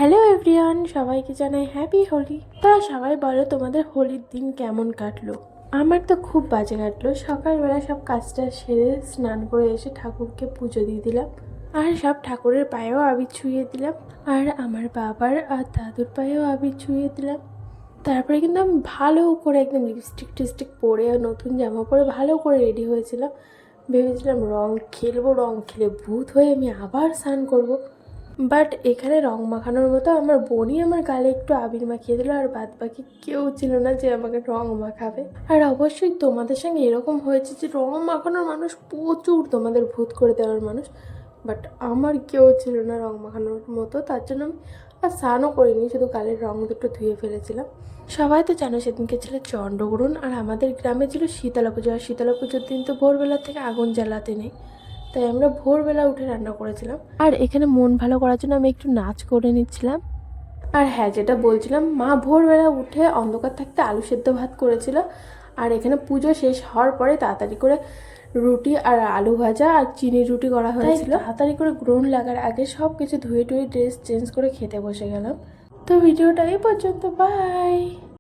Hello everyone, সবাইকে জানাই happy Holi. তা সবাই বলো তোমাদের হোলির দিন কেমন কাটলো? আমার তো খুব বাজে কাটলো। সকালবেলা সব কাজটা সেরে স্নান করে এসে ঠাকুরকে পুজো দিয়ে দিলাম, আর সব ঠাকুরের পায়েও আবির ছুঁয়ে দিলাম, আর আমার বাবার আর দাদুর পায়েও আবির ছুঁয়ে দিলাম। তারপরে কিন্তু আমি ভালো করে একদম লিপস্টিক টিপস্টিক পরে নতুন জামা পরে ভালো করে রেডি হয়েছিলাম। ভেবেছিলাম রং খেলবো, রং খেলে ভূত হয়ে আমি আবার স্নান করবো। বাট এখানে রং মাখানোর মতো আমার বোনই আমার গালে একটু আবির মাখিয়ে দিল, আর বাদ বাকি কেউ ছিল না যে আমাকে রং মাখাবে। আর অবশ্যই তোমাদের সঙ্গে এরকম হয়েছে যে রং মাখানোর মানুষ প্রচুর, তোমাদের ভূত করে দেওয়ার মানুষ, বাট আমার কেউ ছিল না রং মাখানোর মতো। তার জন্য আমি আর স্নানও করিনি, শুধু গালের রং দুটো ধুয়ে ফেলেছিলাম। সবাই তো জানো সেদিনকে ছিল চন্দ্রগ্রহণ, আর আমাদের গ্রামে ছিল শীতলা পুজো। আর শীতলা পুজোর দিন তো ভোরবেলা থেকে আগুন জ্বালাতে নেই, তাই আমরা ভোরবেলা উঠে রান্না করেছিলাম। আর এখানে মন ভালো করার জন্য আমি একটু নাচ করে নিচ্ছিলাম। আর হ্যাঁ, যেটা বলছিলাম, মা ভোরবেলা উঠে অন্ধকার থাকতে আলু সেদ্ধ ভাত করেছিল। আর এখানে পুজো শেষ হওয়ার পরে তাড়াতাড়ি করে রুটি আর আলু ভাজা আর চিনি রুটি করা হয়েছিল। তাড়াতাড়ি করে গ্রহণ লাগার আগে সব কিছু ধুয়ে টুয়ে ড্রেস চেঞ্জ করে খেতে বসে গেলাম। তো ভিডিওটা এই পর্যন্ত, বাই।